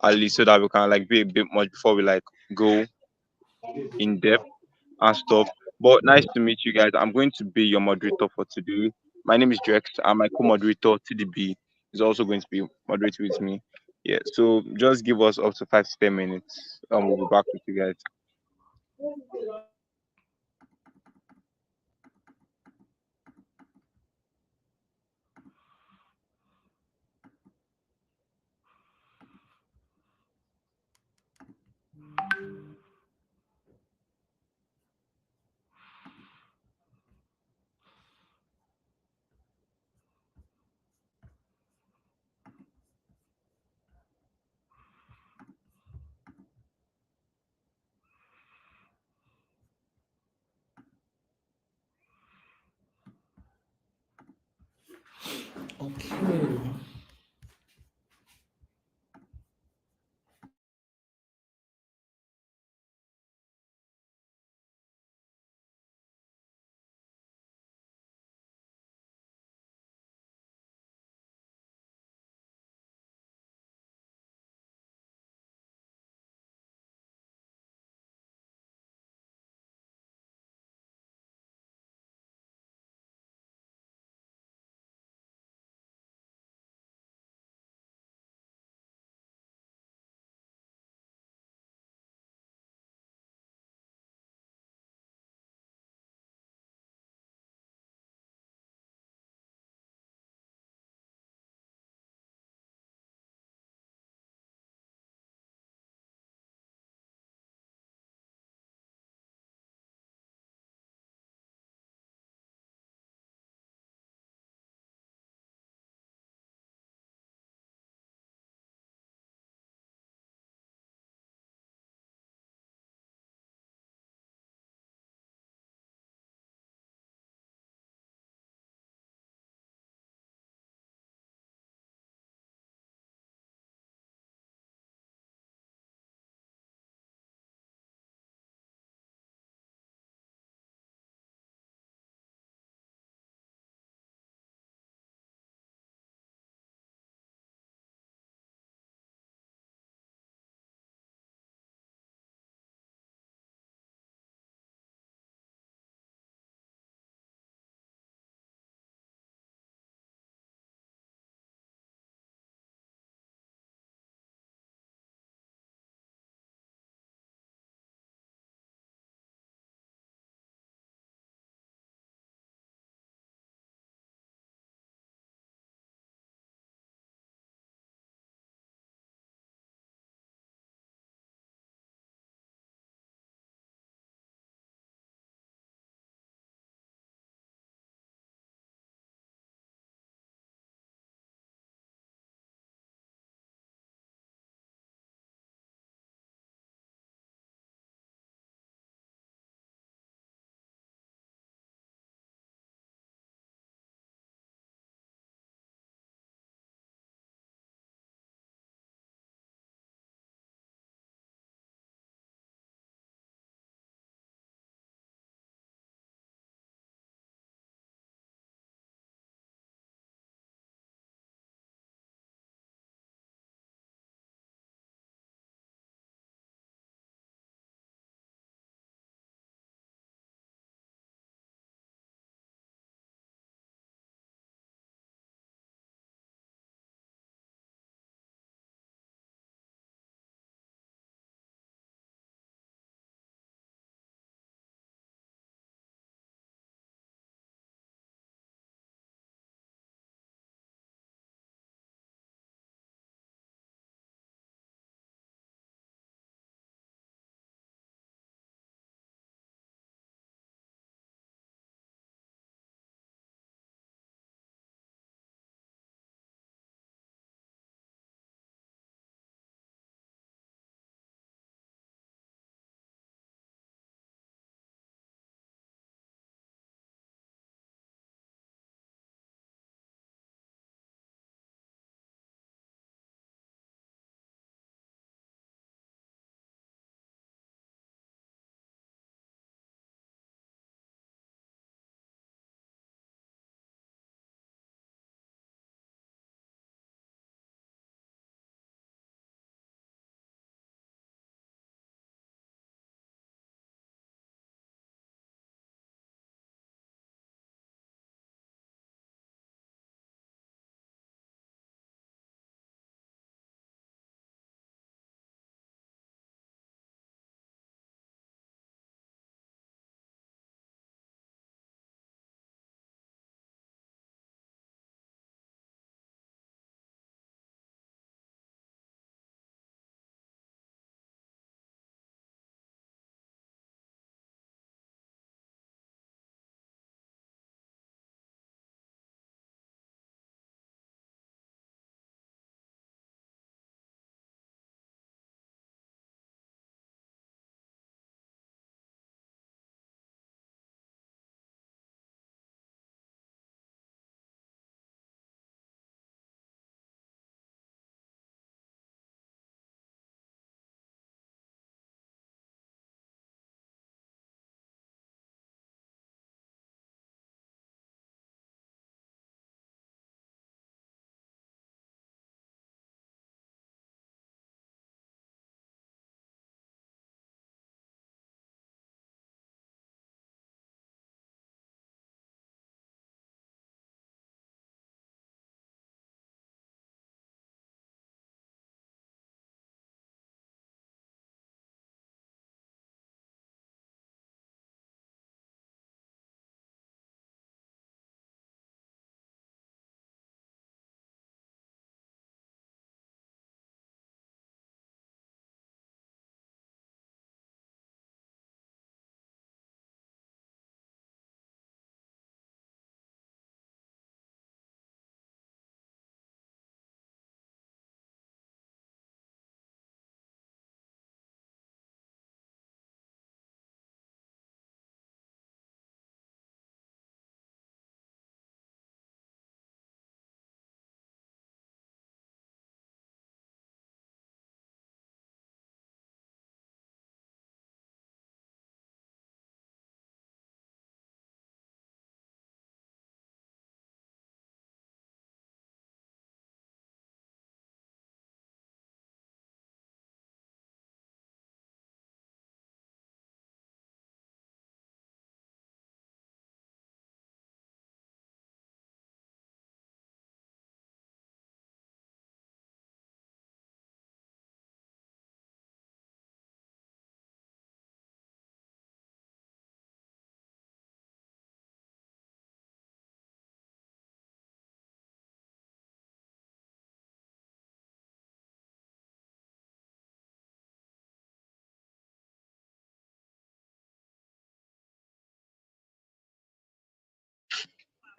at least so that we can like be a bit much before we like go in depth and stuff. But nice to meet you guys. I'm going to be your moderator for today. My name is Drex, and my co-moderator TDB is also going to be moderating with me. Yeah, so just give us up to 5 to 10 minutes. We'll be back with you guys. Okay.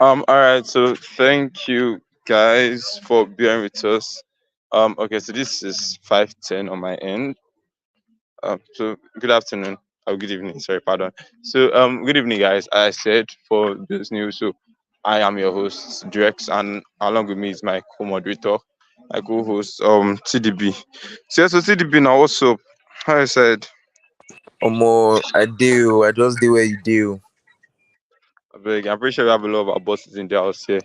All right. So thank you guys for being with us. Okay. So this is 5:10 on my end. So good afternoon. Oh, good evening. Sorry, pardon. So good evening, guys. I said for this news. So I am your host, Drex, and along with me is my co-moderator, my co-host, TDB. So, yeah, so TDB now. What's up? How I said. Omo, I do. I just do where you do. I'm pretty sure we have a lot of our bosses in the house here.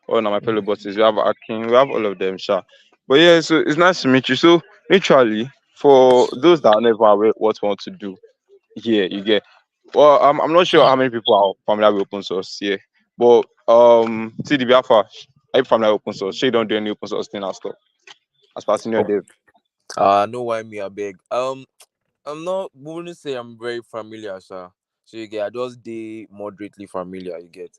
All of my fellow bosses. We have Akin, we have all of them, sure. But yeah, so it's nice to meet you. So literally, for those that are never aware what we want to do here, you get. Well, I'm not sure how many people are familiar with open source here, but TDB Alpha, are you familiar with open source? She don't do any open source thing and stuff as per senior Oh, dev. no why me I beg. I'm not wouldn't say I'm very familiar, sir. So you get I just dey moderately familiar, you get.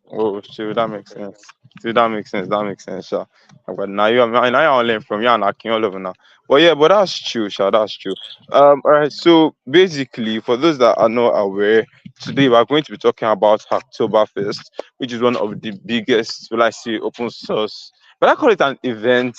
Oh, sure, that makes sense. See, that makes sense. That makes sense, sure. But now you all learn from you and Akin all over now. But yeah, but that's true, sure. That's true. All right. So basically, for those that are not aware, today we are going to be talking about HacktoberFest, which is one of the biggest, will I say, open source. But I call it an event.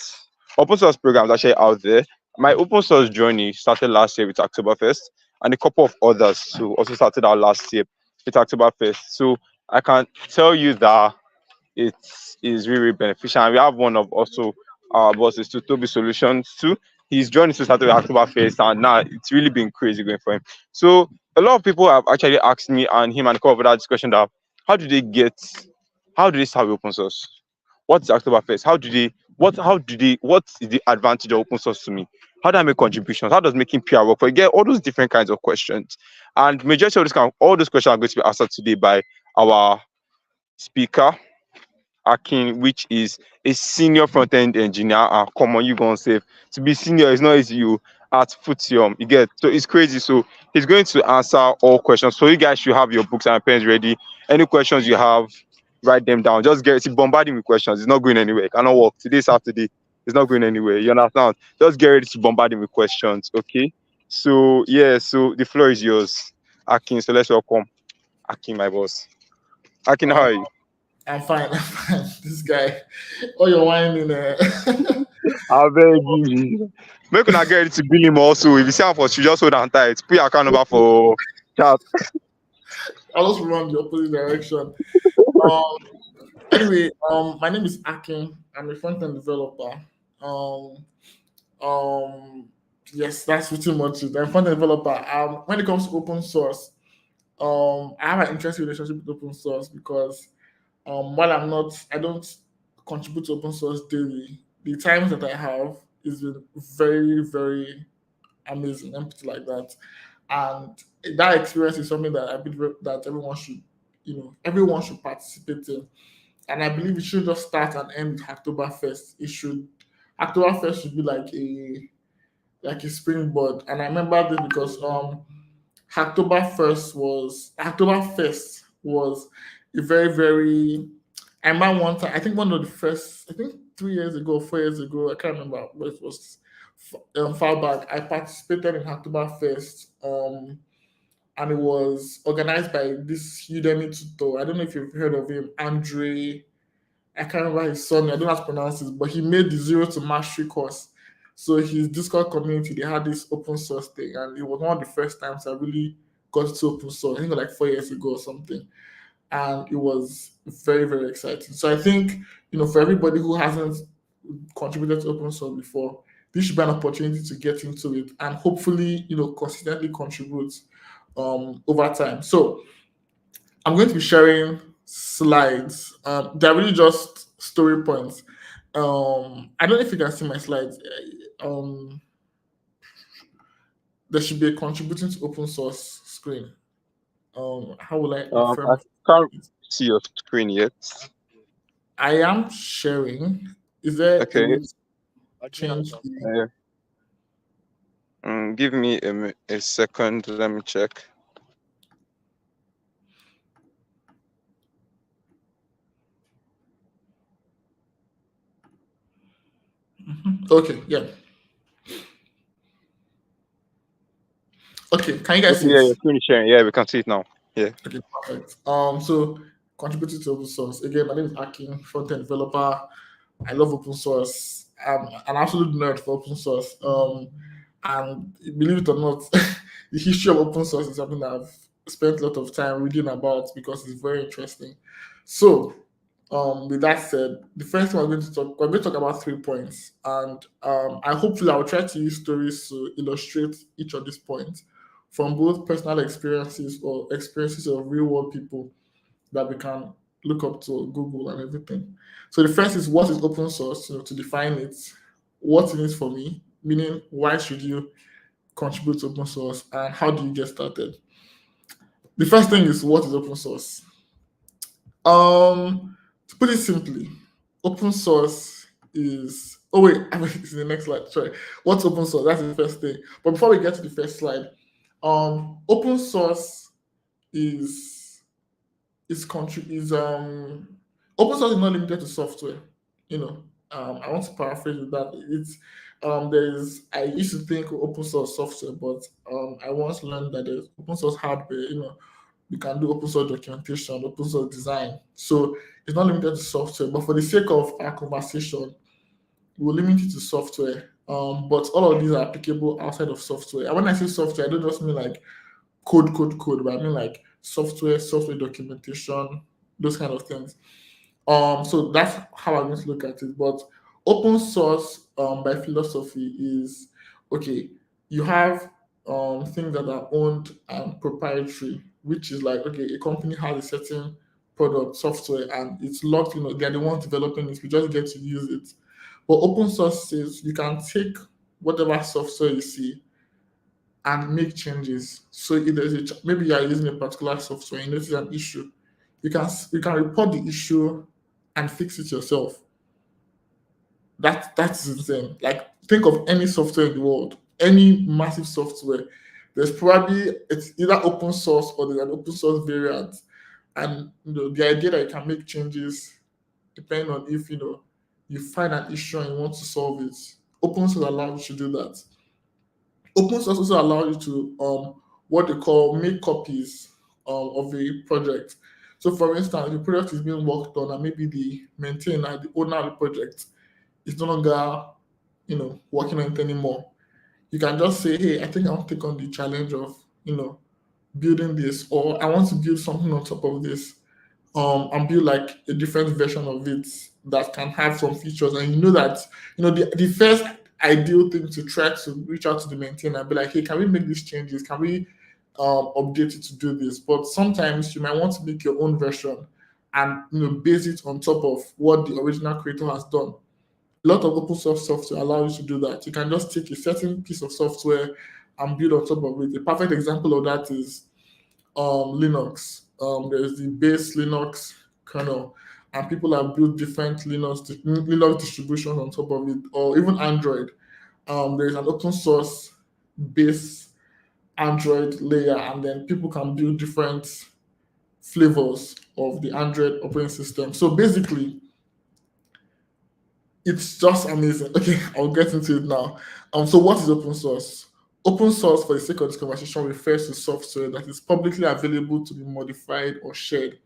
Open source programs actually out there. My open source journey started last year with HacktoberFest, and a couple of others who also started out last year with HacktoberFest. So I can tell you that it is really, really beneficial. And we have one of also our bosses to Toby Solutions too. He's joined to start with Oktoberfest, and now it's really been crazy going for him. So a lot of people have actually asked me and him and a couple of other discussion that how do they get how do they start with open source? What's Oktoberfest? What is the advantage of open source to me? How do I make contributions? How does making PR work? For you get all those different kinds of questions. And majority of all those questions are going to be answered today by our speaker, Akin, which is a senior front end engineer. And come on, you gonna say to be senior is not easy. You at Futium, you get so it's crazy. So he's going to answer all questions. So you guys should have your books and pens ready. Any questions you have, write them down. Just get bombarding with questions. It's not going anywhere. It cannot work. Today's Saturday. It's not going anywhere. You understand? Just get ready to bombard him with questions. Okay. So yeah. So the floor is yours, Akin. So let's welcome Akin, my boss. Akin, how Um, are you? I'm fine. I'm fine. This guy, all your whining. I beg you. Make una get ready to bill him also. If you see am for street, just hold am tight. Put your account number for chat. I just run the opposite direction. Um, anyway, my name is Akin. I'm a front end developer. Um, um, yes, that's pretty much it. I'm a front end developer. When it comes to open source, I have an interesting relationship with open source because while I don't contribute to open source daily. The times that I have is been very, very amazing. Let me put it like that. And that experience is something that I believe that everyone should participate in. And I believe it should just start and end with Hacktoberfest. Hacktoberfest should be like a springboard. And I remember this because Hacktoberfest was a very, very. I remember one time. I think one of the first. I think 3 years ago, 4 years ago. I can't remember, but it was far back. I participated in Hacktoberfest, and it was organized by this Udemy tutor. I don't know if you've heard of him, Andre. I can't remember his son. I don't know how to pronounce it, but he made the Zero to Mastery course. So his Discord community, they had this open source thing, and it was one of the first times I really got to open source. I think it was like 4 years ago or something, and it was very, very exciting. So I think for everybody who hasn't contributed to open source before, this should be an opportunity to get into it and hopefully consistently contribute over time. So I'm going to be sharing slides. They're really just story points. I don't know if you can see my slides. Um, there should be a contributing to open source screen. How will I I affirm can't it? see your screen yet. I am sharing. Is there a Okay. way to change the? Uh, give me a second. Let me check. Okay, yeah. Okay, can you guys Okay, see it? yeah, your screen is sharing. Yeah, we can see it now. Yeah. Okay, perfect. So contributing to open source. Again, my name is Akin, front-end developer. I love open source. I'm an absolute nerd for open source. And believe it or not, the history of open source is something that I've spent a lot of time reading about because it's very interesting. So, with that said, the first one we're going to talk about 3 points, and I will try to use stories to illustrate each of these points from both personal experiences or experiences of real world people that we can look up to Google and everything. So the first is, what is open source? To define it, what's in it for me, meaning why should you contribute to open source, and how do you get started? The first thing is, what is open source? To put it simply, open source is. Oh wait, it's in the next slide. Sorry. What's open source? That's the first thing. But before we get to the first slide, open source is is open source is not limited to software. You know, I want to paraphrase with that. It's there's I used to think open source software, but I once learned that there's open source hardware. You can do open source documentation, open source design. So it's not limited to software. But for the sake of our conversation, we'll limit it to software. But all of these are applicable outside of software. And when I say software, I don't just mean like code, but I mean like software documentation, those kind of things. So that's how I'm going to look at it. But open source, by philosophy, is okay. You have things that are owned and proprietary, which is like, okay, a company has a certain product, software, and it's locked. They're the ones developing it. We just get to use it. But open source says you can take whatever software you see and make changes. So if there's maybe you are using a particular software, you notice an issue, you can report the issue and fix it yourself. That's insane. Like, think of any software in the world, any massive software. There's probably it's either open source or there's an open source variant, and the idea that you can make changes depending on if you find an issue and you want to solve it. Open source allows you to do that. Open source also allows you to what they call make copies of a project. So for instance, the project is being worked on and maybe the maintainer, the owner of the project is no longer working on it anymore. You can just say, hey, I think I want to take on the challenge of building this, or I want to build something on top of this, and build like a different version of it that can have some features. And that the first ideal thing to try to reach out to the maintainer and be like, hey, can we make these changes? Can we update it to do this? But sometimes you might want to make your own version and base it on top of what the original creator has done. A lot of open source software allows you to do that. You can just take a certain piece of software and build on top of it. A perfect example of that is Linux. There's the base Linux kernel, and people have built different Linux distributions on top of it, or even Android. There's an open source base Android layer, and then people can build different flavors of the Android operating system. So basically, it's just amazing. Okay, I'll get into it now. So what is open source? Open source, for the sake of this conversation, refers to software that is publicly available to be modified or shared,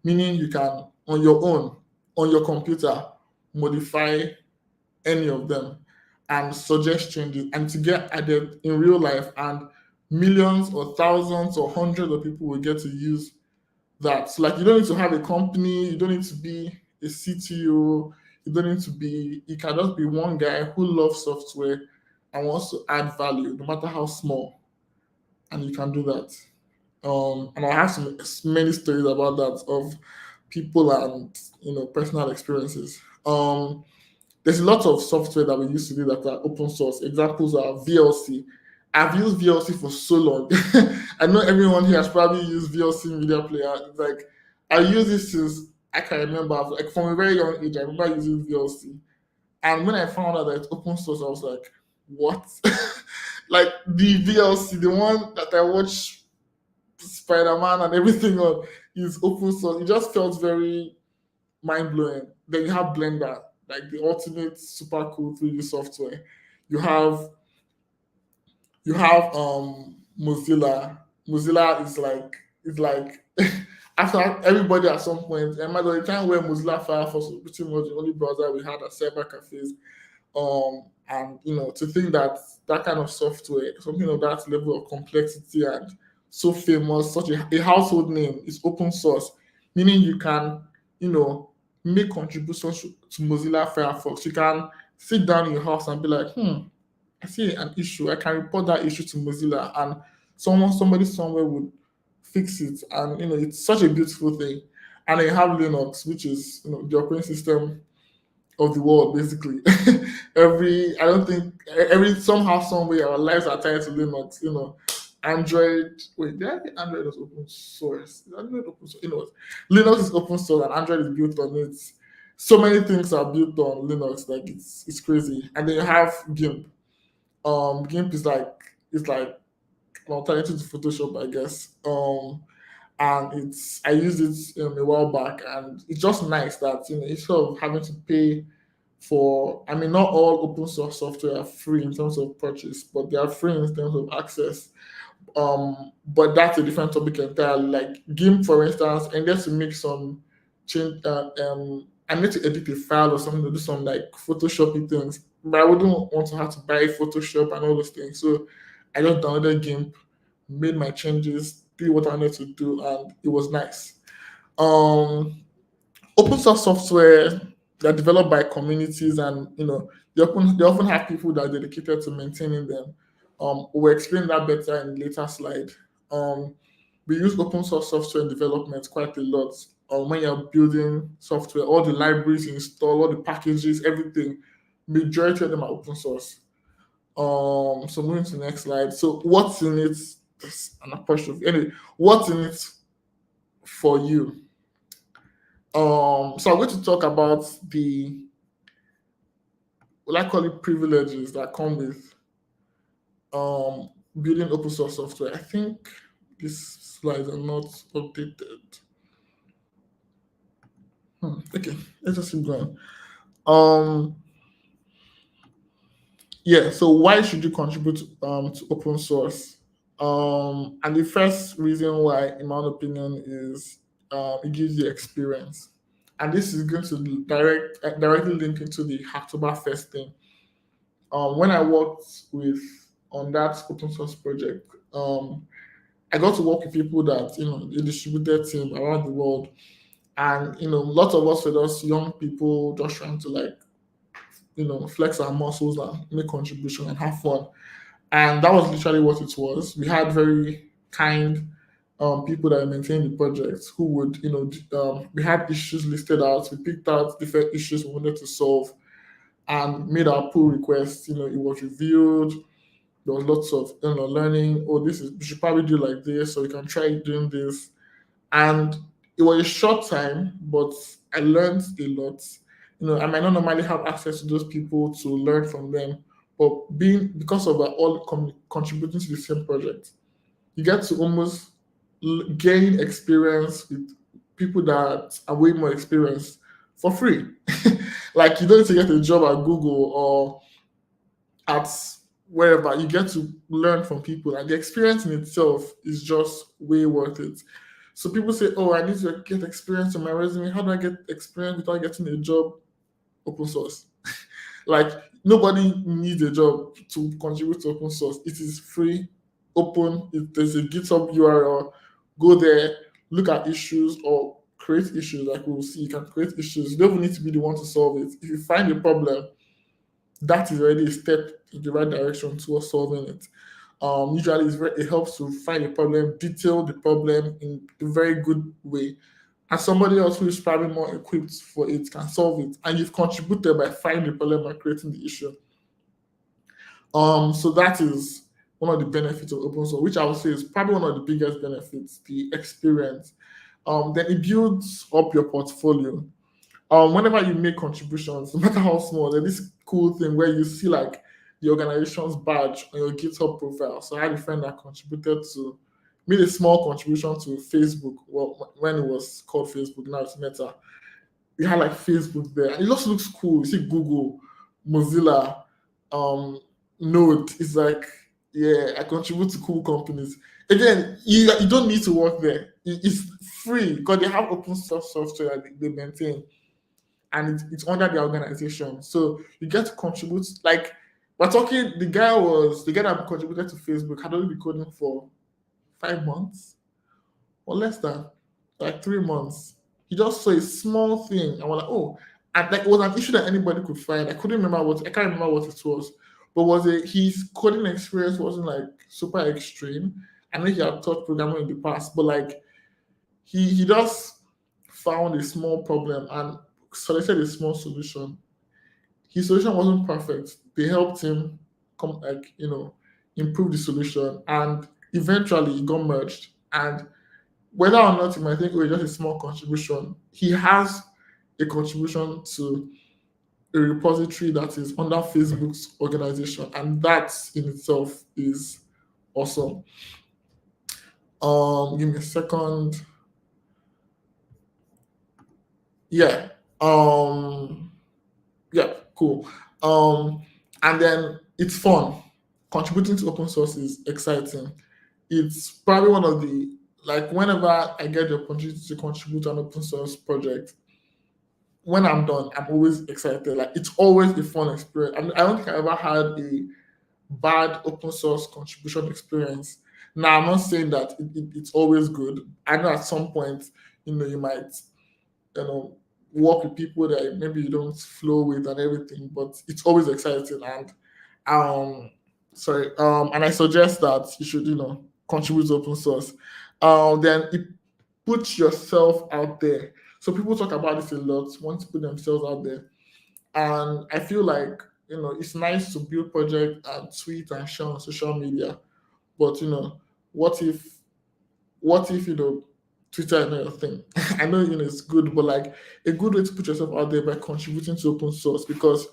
meaning you can, on your own, on your computer, modify any of them and suggest changes and to get added in real life, and millions or thousands or hundreds of people will get to use that. So like, you don't need to have a company, you don't need to be a CTO, you can just be one guy who loves software and wants to add value, no matter how small, and you can do that. And I have many stories about that of people and personal experiences. There's a lot of software that we used to do that are open source. Examples are VLC. I've used VLC for so long. I know everyone here has probably used VLC media player. It's like, I use this since I can remember. Like, from a very young age, I remember using VLC. And when I found out that it's open source, I was like, what? Like, the VLC, the one that I watch Spider-Man and everything on, is open source. It just felt very mind blowing. Then you have Blender, like the ultimate super cool 3D software. You have Mozilla. Mozilla is like after everybody at some point, and by the time where Mozilla Firefox was pretty much the only browser we had at cyber cafes. And to think that that kind of software, something of that level of complexity and so famous, such a household name, is open source, meaning you can, you know, make contributions to Mozilla Firefox. You can sit down in your house and be like, I see an issue. I can report that issue to Mozilla, and somebody somewhere would fix it. And it's such a beautiful thing. And then you have Linux, which is the operating system of the world, basically. I don't think every somehow, some way, our lives are tied to Linux. Android. Wait, did I think Android is open source? Is Android open source? Linux is open source and Android is built on it. So many things are built on Linux, like it's crazy. And then you have GIMP. GIMP is like an alternative to Photoshop, I guess. And I used it a while back, and it's just nice that instead of having to pay for, I mean, not all open source software are free in terms of purchase, but they are free in terms of access. But that's a different topic entirely. Like GIMP, for instance, and just to make some change. I need to edit a file or something to do some like Photoshoppy things, but I wouldn't want to have to buy Photoshop and all those things. So I just downloaded GIMP, made my changes, did what I needed to do, and it was nice. Um, Open source software, they're developed by communities, and they often have people that are dedicated to maintaining them. We'll explain that better in later slide. Um, we use open source software in development quite a lot. When you're building software, all the libraries you install, all the packages, everything, majority of them are open source. So moving to the next slide. So what's in it? That's an apostrophe. Anyway, what's in it for you? So I'm going to talk about the, what I call it, privileges that come with building open source software. I think these slides are not updated. Okay, let's just keep going. Um, yeah. So why should you contribute to open source? And the first reason why, in my opinion, is it gives you experience, and this is going to directly link into the HacktoberFest thing. When I worked with on that open source project, I got to work with people that a distributed team around the world, and lots of us were just young people just trying to like flex our muscles and make contribution and have fun. And that was literally what it was. We had very kind people that maintained the project who would we had issues listed out. We picked out different issues we wanted to solve and made our pull requests. It was reviewed. There was lots of learning. Oh, this is, we should probably do like this, so we can try doing this. And it was a short time, but I learned a lot. I might not normally have access to those people to learn from them, but because of all contributing to the same project, you get to almost gain experience with people that are way more experienced for free. Like you don't need to get a job at Google or at wherever. You get to learn from people, and the experience in itself is just way worth it. So people say, "Oh, I need to get experience on my resume. How do I get experience without getting a job?" Open source. Like nobody needs a job to contribute to open source. It is free, open. There's a GitHub URL. Go there, look at issues or create issues. Like we'll see, you can create issues. You don't even need to be the one to solve it. If you find a problem, that is already a step in the right direction towards solving it. Usually, it helps to find a problem, detail the problem in a very good way, and somebody else who is probably more equipped for it can solve it. And you've contributed by finding the problem and creating the issue. So that is one of the benefits of open source, which I would say is probably one of the biggest benefits, the experience. Then it builds up your portfolio. Whenever you make contributions, no matter how small, there's this cool thing where you see like the organization's badge on your GitHub profile. So I had a friend that contributed to made a small contribution to Facebook. Well, when it was called Facebook, now it's Meta. It had like Facebook there, and it just looks cool. You see Google, Mozilla, um, Node. It's like Yeah, I contribute to cool companies. Again, you don't need to work there. It's free because they have open source software that they maintain, and it's under the organization. So you get to contribute. Like we're talking, the guy that contributed to Facebook had only been coding for 5 months or less than, like 3 months. He just saw a small thing and was like, oh, and like it was an issue that anybody could find. I can't remember what it was, but was it his coding experience wasn't like super extreme. I know he had taught programming in the past, but like he just found a small problem and suggested a small solution. His solution wasn't perfect. They helped him come like improve the solution, and eventually it got merged. And whether or not you might think, oh, it's just a small contribution, he has a contribution to a repository that is under Facebook's organization, and that in itself is awesome. Give me a second. Yeah. Yeah, cool. Um, and then it's fun. Contributing to open source is exciting. It's probably one of the like whenever I get the opportunity to contribute to an open source project, when I'm done, I'm always excited. Like it's always a fun experience. I don't think I ever had a bad open source contribution experience. Now I'm not saying that it's always good. I know at some point, you might you know work with people that maybe you don't flow with and everything, but it's always exciting. And um and I suggest that you should contribute to open source. Then it puts yourself out there. So people talk about this a lot, want to put themselves out there. And I feel like it's nice to build project and tweet and share on social media, but what if Twitter is not your thing? I know it's good, but like a good way to put yourself out there by contributing to open source, because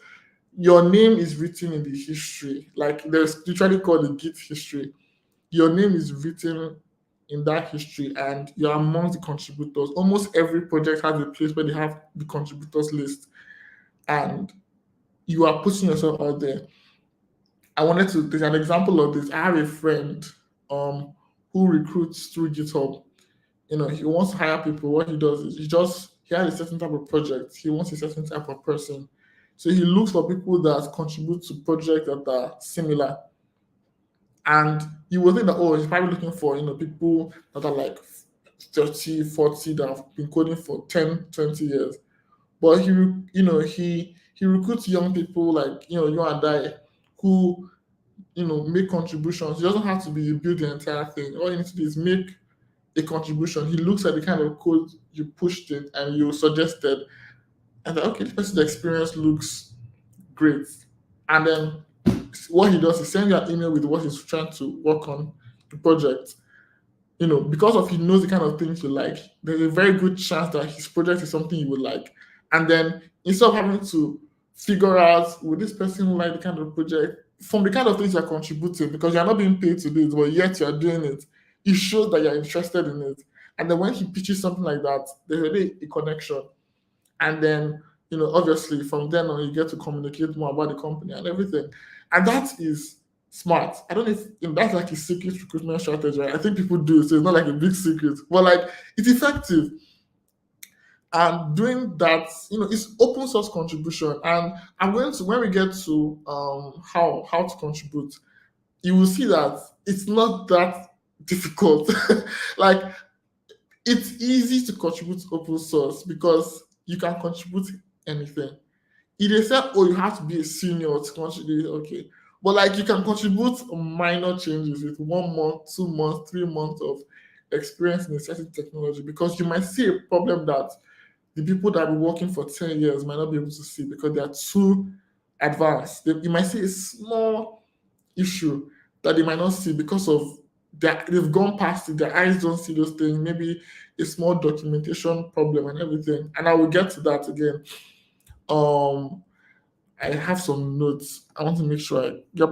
your name is written in the history. Like there's literally called the Git history. Your name is written in that history, and you're among the contributors. Almost every project has a place where they have the contributors list, and you are putting yourself out there. I wanted to take an example of this. I have a friend um who recruits through GitHub. He wants to hire people. What he does is he has a certain type of project. He wants a certain type of person. So he looks for people that contribute to projects that are similar. And you will think that, oh, he's probably looking for people that are like 30, 40 that have been coding for 10, 20 years. But he recruits young people like you and I, who make contributions. It doesn't have to be you build the entire thing. All you need to do is make a contribution. He looks at the kind of code you pushed it and you suggested, and okay, this person's experience looks great. And then what he does is send you an email with what he's trying to work on the project. Because of he knows the kind of things you like, there's a very good chance that his project is something you would like. And then instead of having to figure out would this person like the kind of project from the kind of things you're contributing, because you're not being paid to do it, but yet you're doing it, it shows that you're interested in it. And then when he pitches something like that, there's already a connection. And then obviously from then on you get to communicate more about the company and everything. And that is smart. I don't know if that's like a secret recruitment strategy, right? I think people do, so it's not like a big secret, but like it's effective. And doing that, it's open source contribution. And I'm going to, when we get to how to contribute, you will see that it's not that difficult. Like it's easy to contribute to open source because you can contribute anything. If they say, oh, you have to be a senior to contribute, okay. But like you can contribute minor changes with 1 month, 2 months, 3 months of experience in a certain technology, because you might see a problem that the people that have been working for 10 years might not be able to see because they are too advanced. You might see a small issue that they might not see because of they've gone past it, their eyes don't see those things, maybe a small documentation problem and everything. And I will get to that again. I have some notes. I want to make sure yep.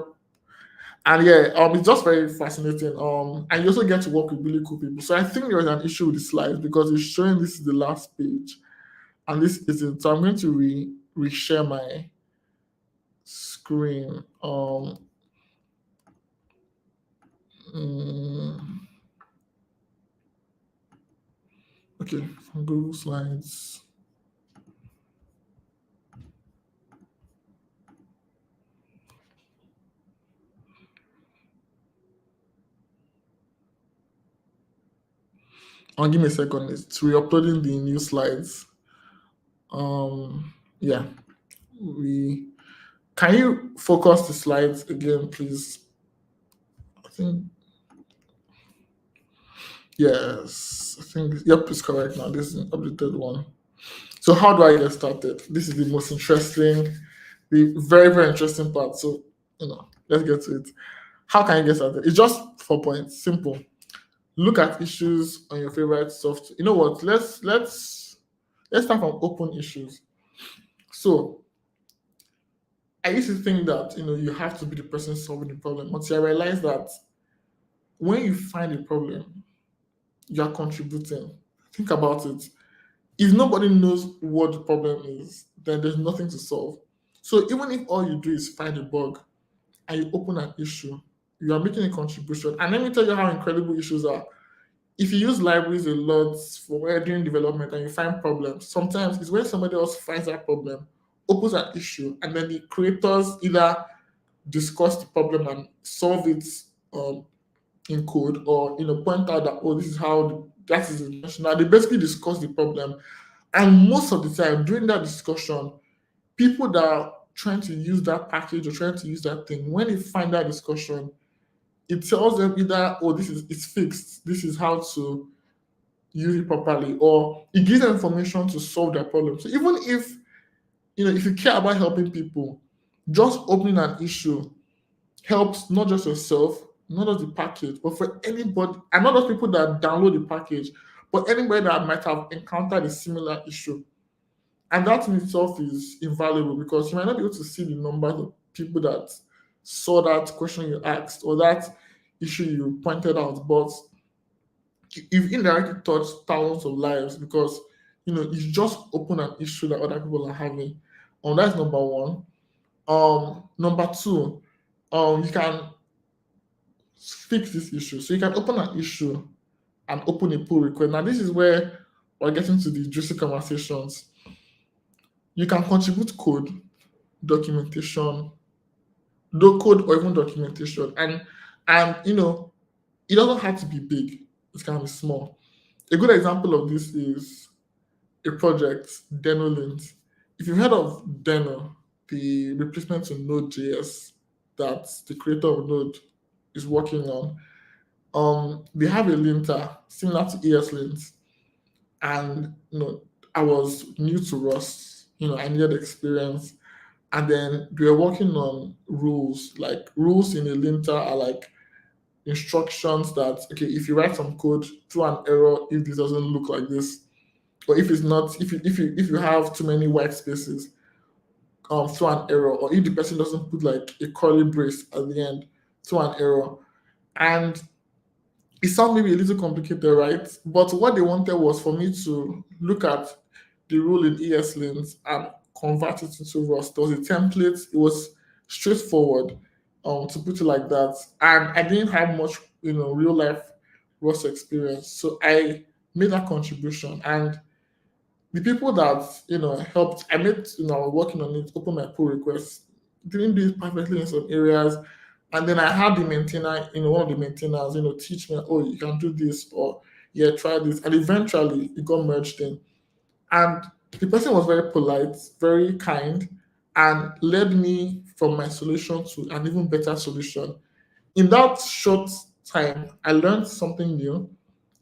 And yeah, it's just very fascinating. And you also get to work with really cool people. So I think there was an issue with the slides because it's showing this is the last page and this isn't. So I'm going to reshare my screen. Okay, from Google Slides. Give me a second. It's re-uploading the new slides. Yeah, we can you focus the slides again, please? I think yes. I think yep, it's correct now. This is an updated one. So how do I get started? This is the most interesting, the very, very interesting part. So, let's get to it. How can you get started? It's just 4 points. Simple. Look at issues on your favorite software. You know what? Let's start from open issues. So I used to think that you have to be the person solving the problem. Until I realized that when you find a problem, you are contributing. Think about it. If nobody knows what the problem is, then there's nothing to solve. So even if all you do is find a bug and you open an issue, you are making a contribution. And let me tell you how incredible issues are. If you use libraries a lot for doing development and you find problems, sometimes it's when somebody else finds that problem, opens an issue, and then the creators either discuss the problem and solve it um, in code, or point out that this is how that is intentional. They basically discuss the problem, and most of the time during that discussion, people that are trying to use that package or trying to use that thing, when they find that discussion, it tells them either, this is it's fixed, this is how to use it properly, or it gives them information to solve their problem. So even if you care about helping people, just opening an issue helps not just yourself, not just the package, but for anybody, and not just people that download the package, but anybody that might have encountered a similar issue. And that in itself is invaluable because you might not be able to see the numbers of people that saw that question you asked or that issue you pointed out, but you've indirectly touched thousands of lives because you just open an issue that other people are having. That's number one. Number two, you can fix this issue. So you can open an issue and open a pull request. Now this is where we're getting to the juicy conversations. You can contribute code, documentation, no code or even documentation, and it doesn't have to be big. It can be small. A good example of this is a project, Denolint. If you've heard of Deno, the replacement to Node.js that the creator of Node is working on, they have a linter similar to ESLint, and I was new to Rust. I needed experience, and then we were working on rules. Like rules in a linter are like instructions that, okay, if you write some code, throw an error if this doesn't look like this, or if it's not, if you have too many white spaces, throw an error, or if the person doesn't put like a curly brace at the end, throw an error. And it sounds maybe a little complicated, right? But what they wanted was for me to look at the rule in ESLint and convert it into Rust. There was a template. It was straightforward, to put it like that. And I didn't have much, real life Rust experience. So I made that contribution. And the people that, helped, I made, working on it, open my pull requests, didn't do it perfectly in some areas. And then I had the maintainer, one of the maintainers, teach me, oh, you can do this, or yeah, try this. And eventually it got merged in. And the person was very polite, very kind, and led me from my solution to an even better solution. In that short time, I learned something new.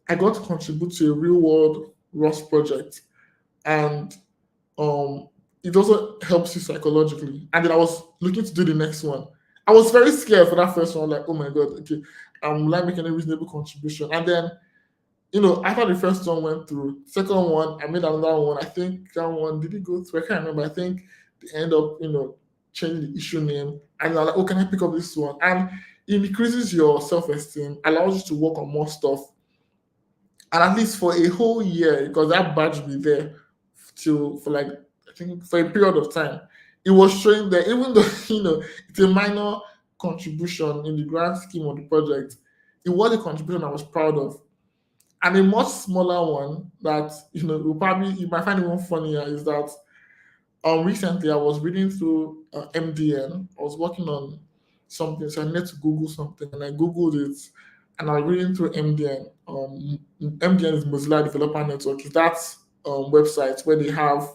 I got to contribute to a real world Rust project. And um, it also helps you psychologically. And then I was looking to do the next one. I was very scared for that first one, like, oh my God, okay, will I make any reasonable contribution? And then after the first one went through, second one, I made another one. I think that one, did it go through? I can't remember. I think they end up, changing the issue name. And I'm like, oh, can I pick up this one? And it increases your self-esteem, allows you to work on more stuff. And at least for a whole year, because that badge will be there for like, I think for a period of time, it was showing that even though, it's a minor contribution in the grand scheme of the project, it was a contribution I was proud of. And a much smaller one that you might find even funnier is that recently I was reading through MDN. I was working on something, so I needed to Google something, and I Googled it, and I was reading through MDN. MDN is Mozilla Developer Network. Is that website where they have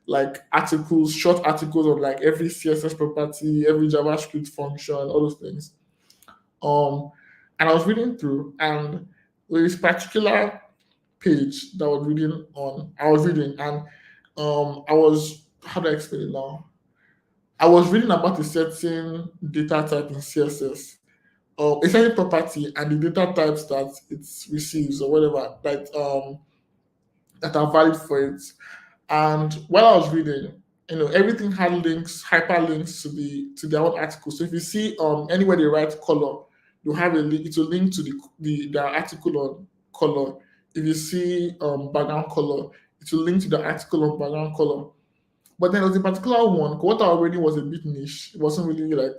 like articles, short articles of like every CSS property, every JavaScript function, all those things. Um, and I was reading through, and with this particular page that I was reading, and I was how do I explain it now? I was reading about a certain data type in CSS, a certain property, and the data types that it receives or whatever that are valid for it. And while I was reading, everything had links, hyperlinks to their own article. So if you see anywhere they write color, you have a link. It will link to the article on color. If you see background color, it will link to the article on background color. But then there was a particular one. What I already was a bit niche. It wasn't really like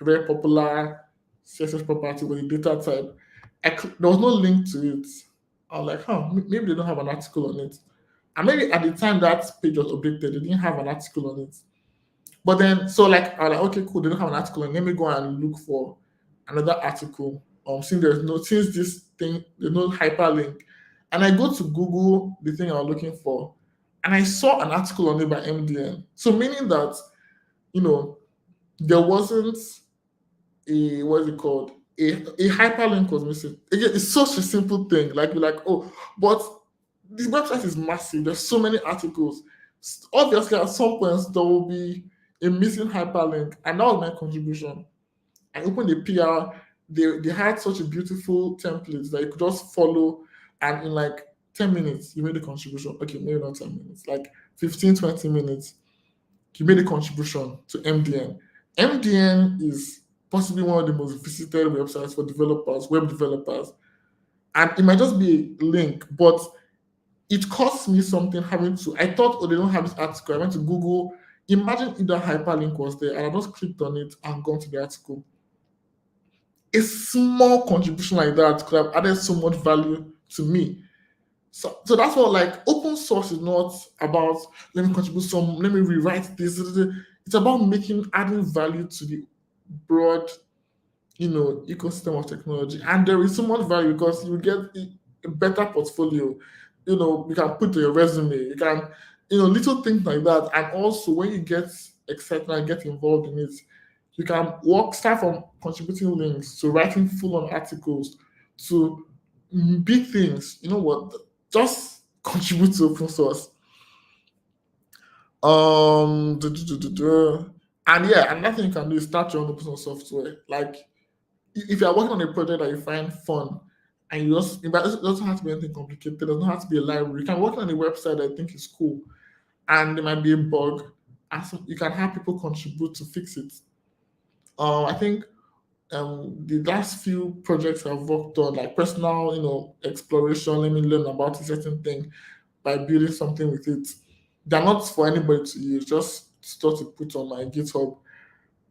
a very popular CSS property with a data type. There was no link to it. I was like, maybe they don't have an article on it. And maybe at the time that page was updated, they didn't have an article on it. But then, so like, I was like, okay, cool, they don't have an article on it. Let me go and look for another article. Since this thing, there's no hyperlink. And I go to Google the thing I was looking for, and I saw an article on it by MDN. So meaning that, there wasn't what is it called? A hyperlink was missing. Again, it's such a simple thing. Like you're like, oh, but this website is massive. There's so many articles. Obviously, at some points there will be a missing hyperlink, and that was my contribution. I opened the PR. They had such a beautiful template that you could just follow, and in like 10 minutes you made a contribution. Okay, maybe not 10 minutes, like 15, 20 minutes, you made a contribution to MDN. MDN is possibly one of the most visited websites for developers, web developers. And it might just be a link, but it cost me something having to. I thought, oh, they don't have this article. I went to Google. Imagine if that hyperlink was there, and I just clicked on it and gone to the article. A small contribution like that could have added so much value to me. So that's what, like, open source is not about let me contribute some, let me rewrite this. It's about adding value to the broad, ecosystem of technology. And there is so much value because you get a better portfolio. You can put to your resume. You can, little things like that. And also when you get excited and get involved in it, you can start from contributing links to writing full-on articles to big things. You know what? Just contribute to open source. And yeah, another thing you can do is start your own open source software. Like if you are working on a project that you find fun, and it doesn't have to be anything complicated, it doesn't have to be a library. You can work on a website that I think is cool, and there might be a bug, and so you can have people contribute to fix it. I think the last few projects I've worked on, like personal, exploration, let me learn about a certain thing by building something with it. They're not for anybody to use, just stuff to put on my GitHub.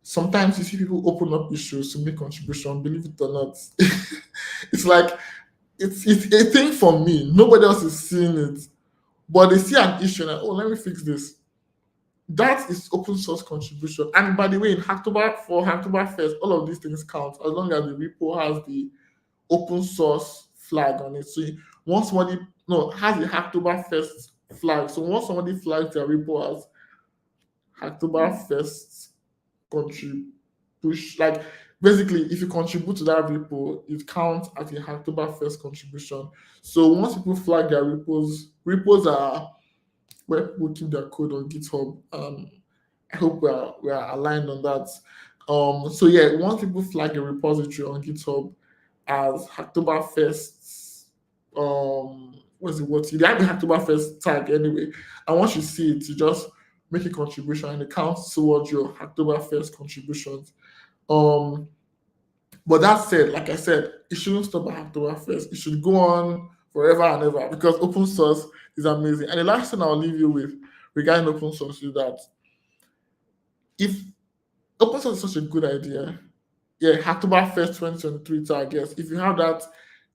Sometimes you see people open up issues to make contribution, believe it or not. It's like it's a thing for me. Nobody else is seeing it. But they see an issue and let me fix this. That is open source contribution. And by the way, for HacktoberFest, all of these things count as long as the repo has the open source flag on it. So once somebody has the HacktoberFest flag, so once somebody flags their repo as HacktoberFest contribution, like basically if you contribute to that repo, it counts as a HacktoberFest contribution. So once people flag their repos are where people keep their code on GitHub. I hope we are aligned on that. So yeah, once people flag a repository on GitHub as Hacktoberfest, what's the word? They have the Hacktoberfest tag anyway. And once you see it, you just make a contribution and it counts towards your Hacktoberfest contributions. But that said, like I said, it shouldn't stop at Hacktoberfest. It should go on forever and ever because open source is amazing. And the last thing I'll leave you with regarding open source is that if open source is such a good idea, yeah, Hacktoberfest 2023 targets, if you have that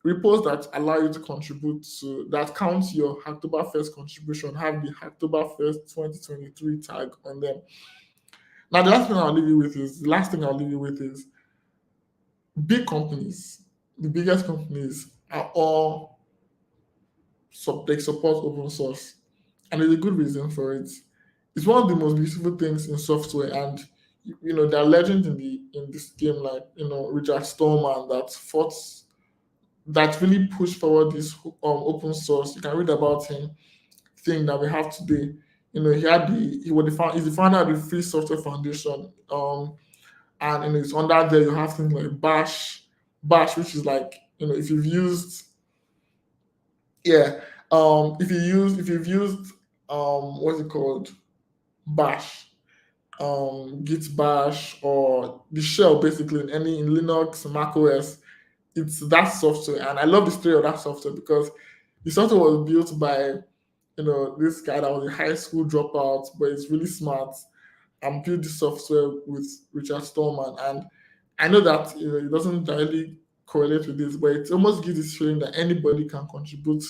repos that allow you to contribute to that counts your Hacktoberfest contribution have the Hacktoberfest 2023 tag on them. Now, the last thing I'll leave you with is big companies, the biggest companies are all they support open source, and there's a good reason for it. It's one of the most beautiful things in software, and there are legends in this game like Richard Stallman that really pushed forward this open source. You can read about him thing that we have today. He's the founder of the Free Software Foundation. And it's under there you have things like Bash, which is like, if you've used, yeah, if you've used what's it called, Bash, Git Bash, or the shell basically in Linux, Mac OS, it's that software. And I love the story of that software because the software was built by this guy that was a high school dropout, but he's really smart and built this software with Richard Stallman. And I know that it doesn't directly correlate with this, but it almost gives this feeling that anybody can contribute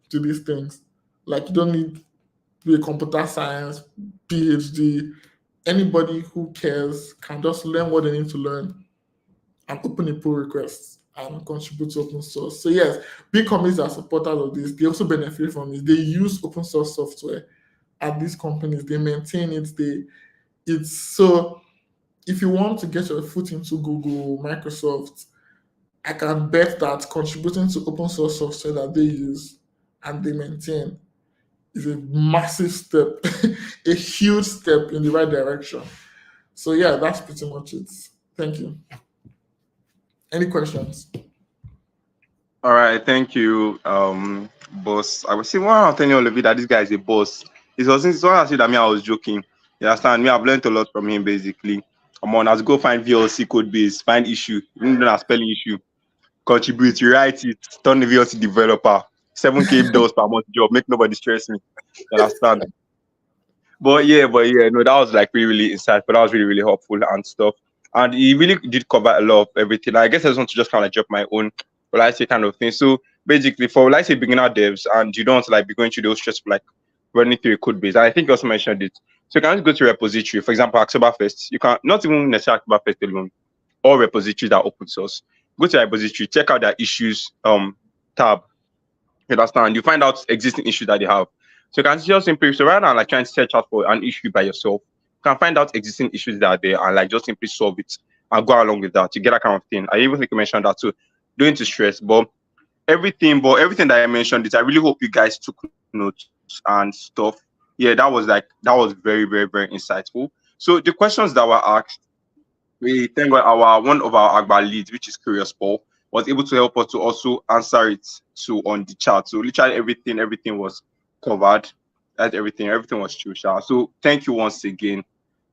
to these things. Like, you don't need to be a computer science PhD. Anybody who cares can just learn what they need to learn and open a pull request and contribute to open source. So yes, big companies are supporters of this. They also benefit from it. They use open source software at these companies. They maintain it. It's so if you want to get your foot into Google, Microsoft, I can bet that contributing to open source software that they use and they maintain is a massive step, a huge step in the right direction. So yeah, that's pretty much it. Thank you. Any questions? All right, thank you, boss. I was saying, wow, I'm telling all of you that this guy is a boss. It's not as if that me I was joking. You understand? Me, I've learned a lot from him basically. Come on, let's go find VLC code base, find issue, even though a spelling issue, contribute, you write it, turn the VLC developer, 7K dollars per month job, make nobody stress me. You understand? But yeah, no, that was like really, really insightful. That was really, really helpful and stuff. And he really did cover a lot of everything. I guess I just want to just kind of drop my own, well, I say kind of thing. So basically, for like say beginner devs, and you don't want to like be going through those stress like running through a code base. And I think you also mentioned it. So you can just go to repository. For example, Hacktoberfest. You can not even necessarily Hacktoberfest alone. All repositories that are open source. Go to repository, check out their issues tab. You understand? You find out existing issues that they have. So you can just simply, so rather than like trying to search out for an issue by yourself, you can find out existing issues that are there and like just simply solve it and go along with that to get that kind of thing. I even think you mentioned that too. Don't to stress, but everything that I mentioned is I really hope you guys took notes and stuff. Yeah, that was very, very, very insightful. So the questions that were asked, we thank God our one of our Agba leads, which is Curious Paul, was able to help us to also answer it to on the chat. So literally everything was covered. That's everything was true. Sha. So thank you once again,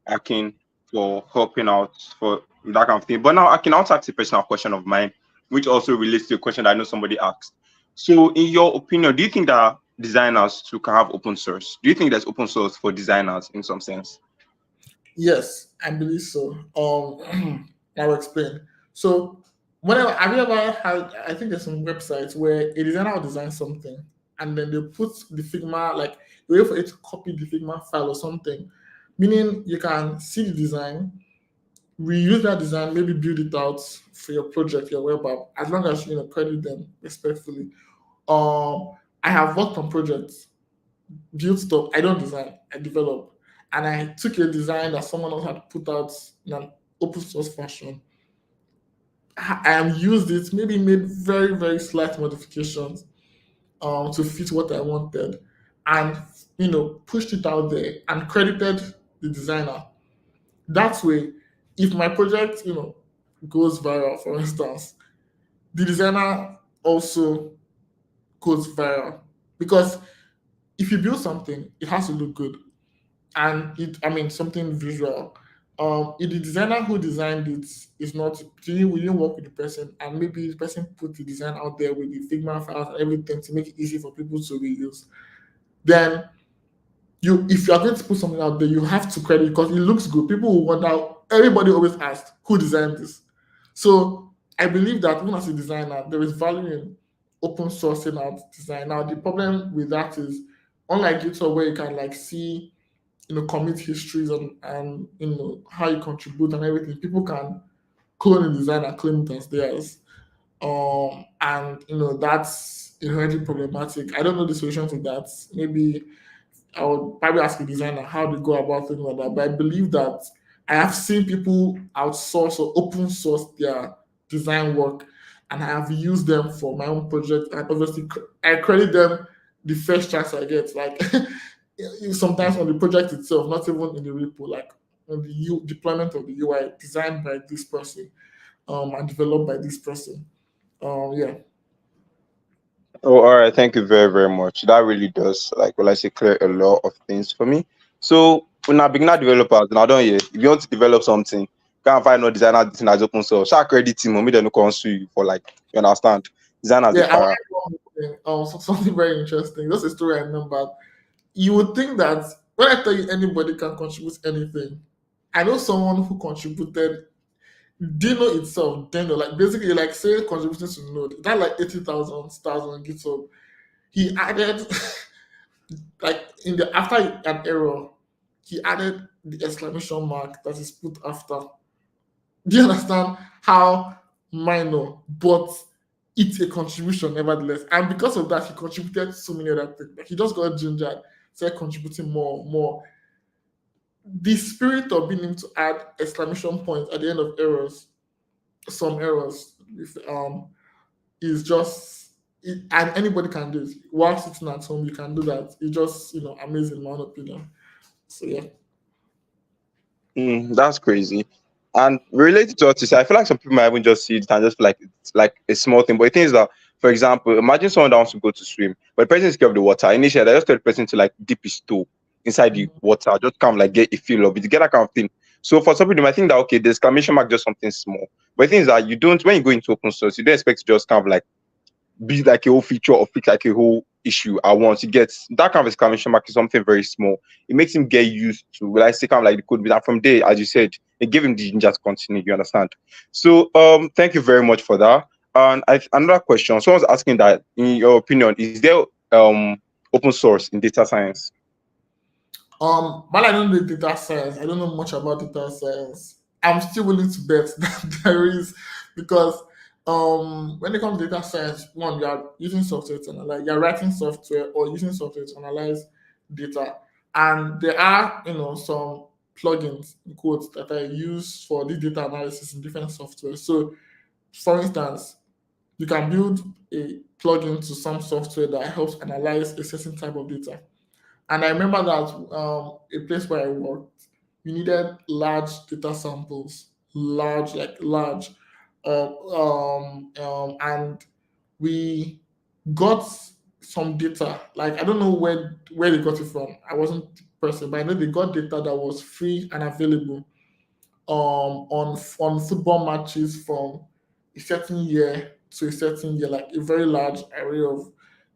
Akin, for helping out for that kind of thing. But now I can also ask a personal question of mine, which also relates to a question that I know somebody asked. So in your opinion, do you think that designers too can have open source? Do you think there's open source for designers in some sense? Yes, I believe so. I'll explain. So, whenever have you ever had? I think there's some websites where a designer will design something, and then they put the Figma like you wait for it to copy the Figma file or something, meaning you can see the design, reuse that design, maybe build it out for your project, your web app, as long as credit them respectfully. I have worked on projects, built stuff. I don't design, I develop. And I took a design that someone else had put out in an open source fashion. I used it, maybe made very, very slight modifications to fit what I wanted, and pushed it out there and credited the designer. That way, if my project goes viral, for instance, the designer also goes viral because if you build something, it has to look good and something visual. If the designer who designed it is not, we didn't work with the person, and maybe the person put the design out there with the Figma files and everything to make it easy for people to reuse, then if you are going to put something out there, you have to credit because it looks good. People will wonder. Everybody always asks who designed this. So I believe that even as a designer, there is value in open sourcing out design. Now, the problem with that is, unlike GitHub, where you can like see, commit histories and how you contribute and everything, people can clone a design and claim it as theirs. And that's inherently problematic. I don't know the solution to that. Maybe I would probably ask a designer how to go about things like that. But I believe that I have seen people outsource or open source their design work, and I have used them for my own project. And obviously, I credit them the first chance I get. Like sometimes on the project itself, not even in the repo, like on the deployment of the UI designed by this person, and developed by this person. Yeah. Oh, all right. Thank you very, very much. That really does, like, well, I say, clear a lot of things for me. So, when I beginner developers, and I don't hear, if you want to develop something, can't find no designer this thing as open source. Share credit team, me they no come sue you for like, you understand? Designers Yeah, the I want para. one more thing. Something very interesting. That's a story I remember. You would think that when I tell you anybody can contribute anything, I know someone who contributed Dino itself, Dino, like basically like say contributing to Node, that like 80,000 stars on GitHub. He added like in the after an error, he added the exclamation mark that is put after. Do you understand how minor, but it's a contribution nevertheless? And because of that, he contributed so many other things. Like he just got gingered, started contributing more. The spirit of being able to add exclamation points at the end of errors, some errors, is just and anybody can do it. While sitting at home, you can do that. It's just amazing, in my own opinion. So yeah. That's crazy. And related to autism, I feel like some people might even just see it and just feel like it's like a small thing. But the thing is that, for example, imagine someone that wants to go to swim, but the person is scared of the water. Initially, they just tell the person to like dip his toe inside the Mhm. water, just kind of like get a feel of it, get that kind of thing. So for some people, they might think that okay, the exclamation mark just something small. But the thing is that you don't when you go into open source, you don't expect to just kind of like be like a whole feature or fix like a whole issue at once. You get that kind of exclamation mark is something very small. It makes him get used to, well, I say kind of like the code, and from there, as you said, it gave him the ginger to continue. You understand? So, thank you very much for that. And another question. Someone's asking that, in your opinion, is there open source in data science? While I don't know data science, I don't know much about data science. I'm still willing to bet that there is, because when it comes to data science, one, you are using software to analyze, you're writing software or using software to analyze data. And there are, some plugins in quotes that are used for this data analysis in different software. So for instance, you can build a plugin to some software that helps analyze a certain type of data. And I remember that a place where I worked, we needed large data samples, large, and we got some data. Like I don't know where they got it from. I wasn't the person, but I know they got data that was free and available on football matches from a certain year to a certain year, like a very large array of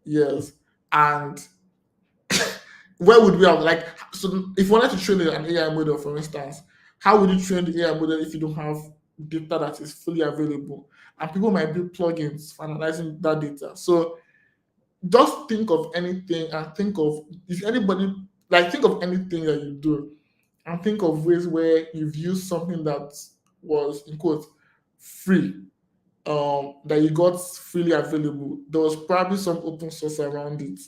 years. And where would we have like so if you wanted to train an AI model, for instance, how would you train the AI model if you don't have data that is fully available? And people might build plugins for analyzing that data. So just think of anything and think of if anybody like think of anything that you do and think of ways where you've used something that was in quote free, that you got freely available. There was probably some open source around it.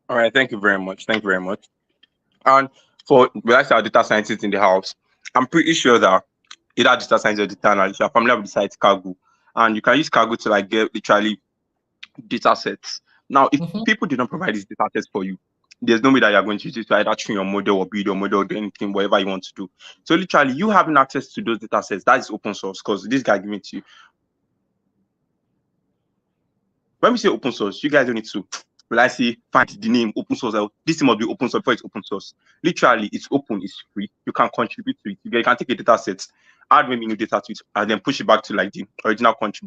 All right, thank you very much. Thank you very much. And for we like our data scientists in the house, I'm pretty sure that either data science or data analyst, you're familiar with the site Cargo. And you can use Cargo to like get literally data sets. Now, if Mhm. people did not provide these data sets for you, there's no way that you're going to use it to either train your model or build your model or do anything, whatever you want to do. So literally, you having access to those data sets, that is open source because this guy giving it to you. When we say open source, you guys don't need to, will I say, find the name open source. This thing must be open source before it's open source. Literally, it's open, it's free. You can contribute to it. You can take a data set, add maybe new data to it, and then push it back to like the original code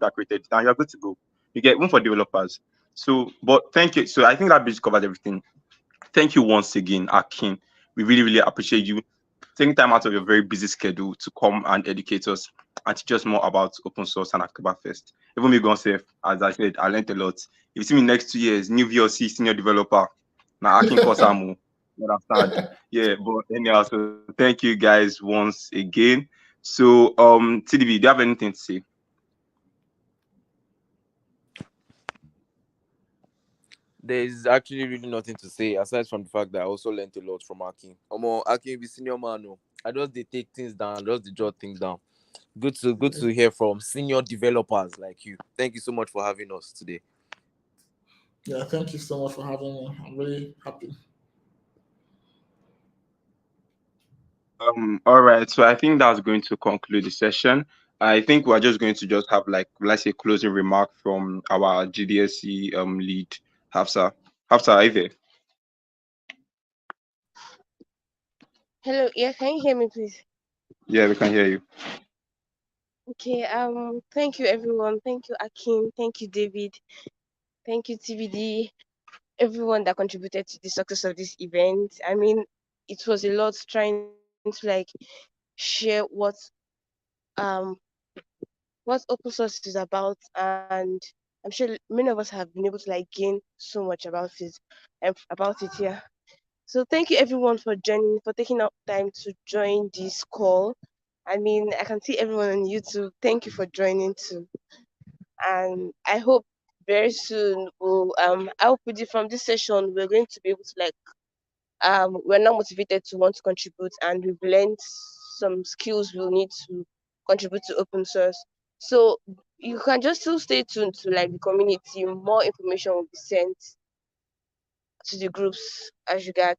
that created it, and you're good to go. You get one for developers. So, but thank you. So I think that basically covers everything. Thank you once again, Akin. We really, really appreciate you. taking time out of your very busy schedule to come and educate us and teach us more about open source and Oktoberfest. Even me going safe, as I said, I learned a lot. If you see me next 2 years, new VLC senior developer, now I can cause Samu. You understand? Yeah, but anyhow, so thank you guys once again. So TDB, do you have anything to say? There's actually really nothing to say aside from the fact that I also learned a lot from Akin. Akin be senior man. No. I just they take things down, just they jot things down. Good to hear from senior developers like you. Thank you so much for having us today. Yeah, thank you so much for having me. I'm really happy. All right, so I think that's going to conclude the session. I think we're just going to just have like let's say closing remark from our GDSC lead, Hafsa. Hafsa, are you there? Hello, yeah, can you hear me, please? Yeah, we can hear you. Okay, thank you everyone. Thank you, Akin. Thank you, David. Thank you, TBD. Everyone that contributed to the success of this event. I mean, it was a lot trying to like share um what open source is about, and I'm sure many of us have been able to like gain so much about it. Yeah. So thank you everyone for joining, for taking out time to join this call. I mean, I can see everyone on YouTube. Thank you for joining too. And I hope very soon I hope from this session we're going to be able to like we're now motivated to want to contribute, and we've learned some skills we'll need to contribute to open source. So you can just still stay tuned to like the community. More information will be sent to the groups as you get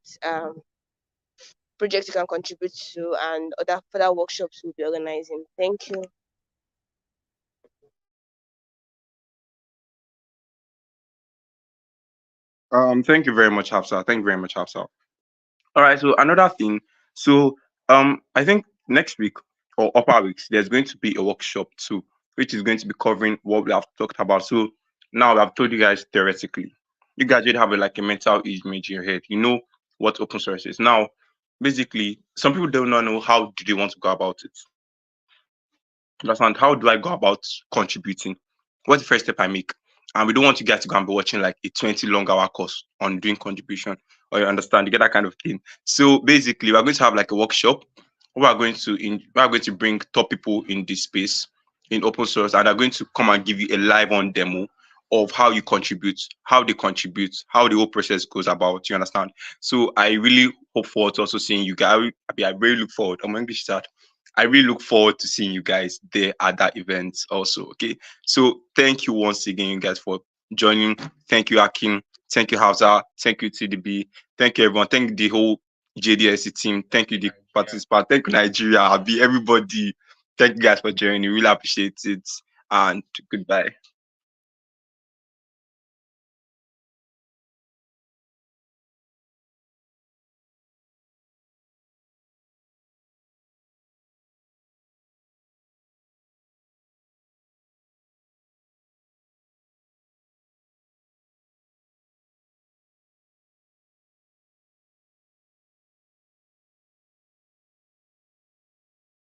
projects you can contribute to, and other further workshops we'll be organizing. Thank you. Thank you very much, Hafsa. Thank you very much, Hafsa. All right, so another thing. So I think next week or upper weeks there's going to be a workshop too, which is going to be covering what we have talked about. So now I've told you guys theoretically, you guys would have like a mental image in your head. You know what open source is. Now, basically, some people do not know how do they want to go about it. Understand? How do I go about contributing? What's the first step I make? And we don't want you guys to go and be watching like a 20 long hour course on doing contribution, or you understand, you get that kind of thing. So basically, we're going to have like a workshop. We are going to bring top people in this space in open source, and they're going to come and give you a live on demo of how you contribute, how they contribute, how the whole process goes about. You understand? So I really hope forward to also seeing you guys. I really look forward. I'm English start. I really look forward to seeing you guys there at that event also. Okay. So thank you once again, you guys, for joining. Thank you, Akin. Thank you, Hausa. Thank you, TDB. Thank you, everyone. Thank you, the whole JDSC team. Thank you, the participants. Thank you, Nigeria. Abi, everybody. Thank you guys for joining. Really appreciate it. And goodbye.